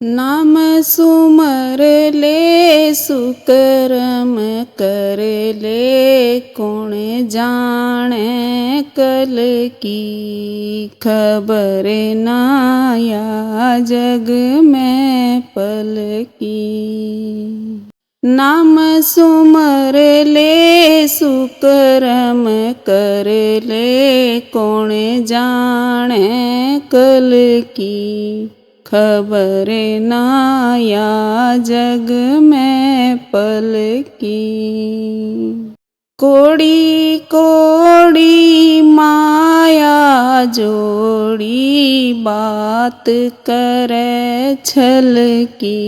नाम सुमर ले सुकर्म कर ले, कौन जाने कल की खबर नाया जग में पल की। नाम सुमर ले सुकर्म कर ले, कौन जाने कल की खबर नाया जग में पल की। कोड़ी कोड़ी माया जोड़ी, बात करे छल की।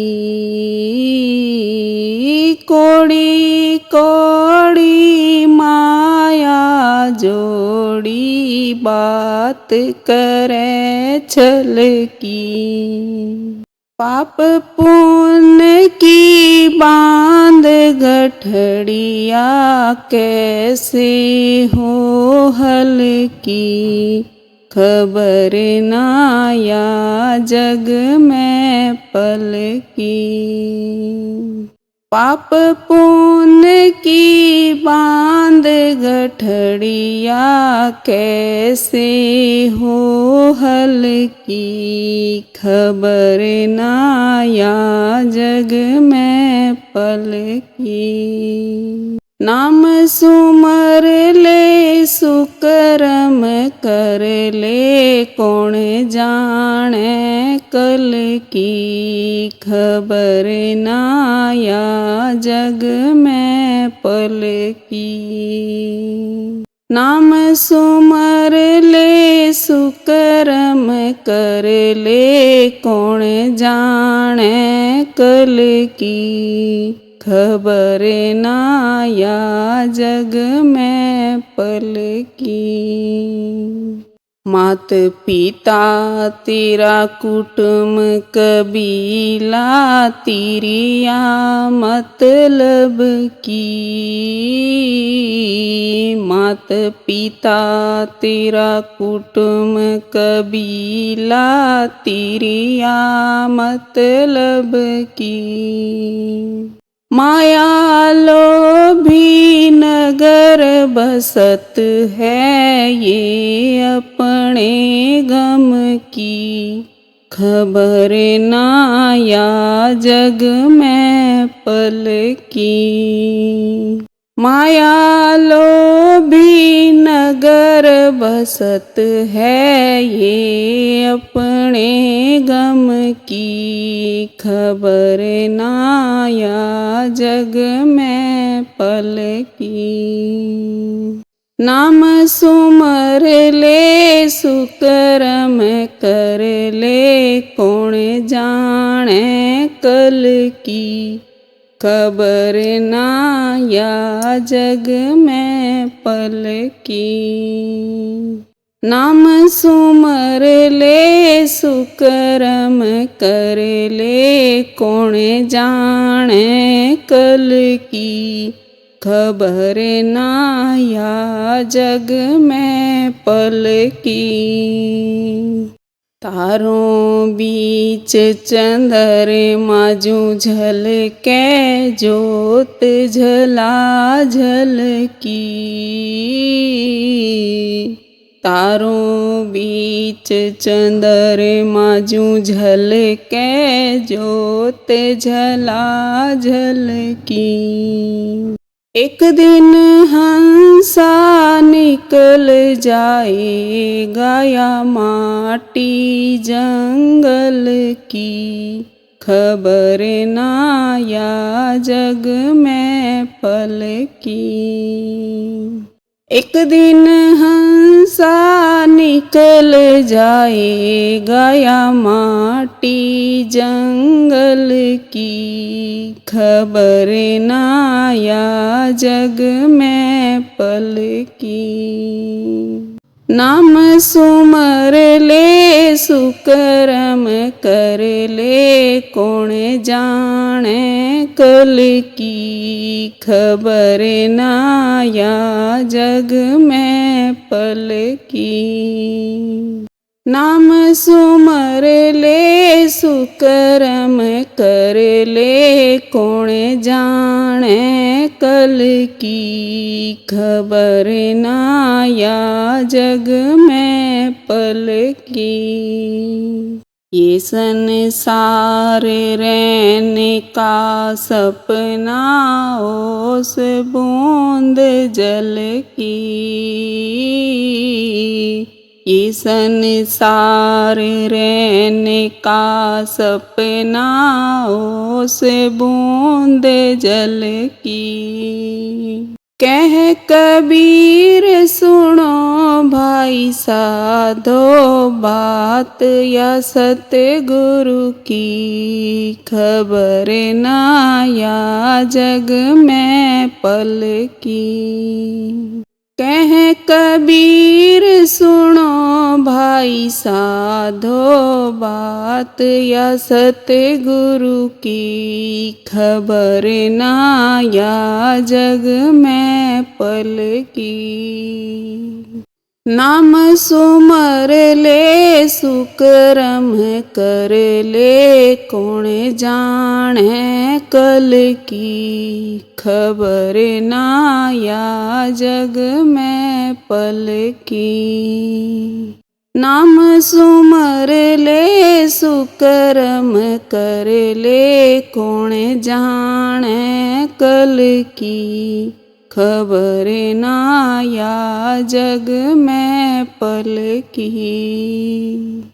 कोड़ी कोड़ी माया जोड़ी, बात करे छल की। पाप पुण्य की बांध गठड़िया, कैसे हो हल्की खबर नाया जग में पल की। पाप पुण्य की बांध गठड़िया, कैसे हो हल्की खबर नाया जग में पल की। नाम सुमर ले सुकर्म कर ले, कौन जाने कल की खबर नाया जग में पल की। नाम सुमर ले सुकर्म कर ले, कौन जाने कल की खबर नाया जग में पल की। मात पिता तेरा कुटुंब कबीला, तेरिया मतलब की। मात पिता तेरा कुटुंब कबीला, तेरिया मतलब की। माया लोभी नगर बसत है, ये अपने गम की खबर नाया जग में पल की। माया लोभी नगर बसत है, ये अपने गम की खबर नाया जग में पल की। नाम सुमर ले सुकर्म कर ले, कौन जाने कल की खबर नाया जग में पल की। नाम सुमर ले सुकर्म कर ले, कौन जाने कल की खबर नाया जग में पल की। तारों बीच चंद्रमा जू झलके, जोत झला झलकी। तारों बीच चंद्रमा जू झलके, जोत झला झलकी। एक दिन हंसा निकल जाएगा, या माटी जंगल की खबर नाया जग में पल की। एक दिन हंसा निकल जाएगा, या माटी जंगल की खबर नाया जग में पल की। नाम सुमर ले सुकर्म कर ले, कौन जाने कल की खबर नाया जग में पल की। नाम सुमर ले सुकर्म कर ले, कौन जाने कल की खबर ना या जग में पल की। ये संसार रहने का सपना ओस बूंद जल की। ये संसार रहने का सपना ओस बूंद जल की। कह कबीर सुनो भाई साधो बात, या सतगुरु की खबर ना या जग में पल की। कह कबीर सुनो भाई साधो बात, या सतगुरु की खबर ना या जग में पल की। नाम सुमर ले सुकर्म कर ले, कौन जाने कल की खबर ना या जग में पल की। नाम सुमर ले सुकर्म कर ले, कौन जाने कल की खबर ना या जग में पल की।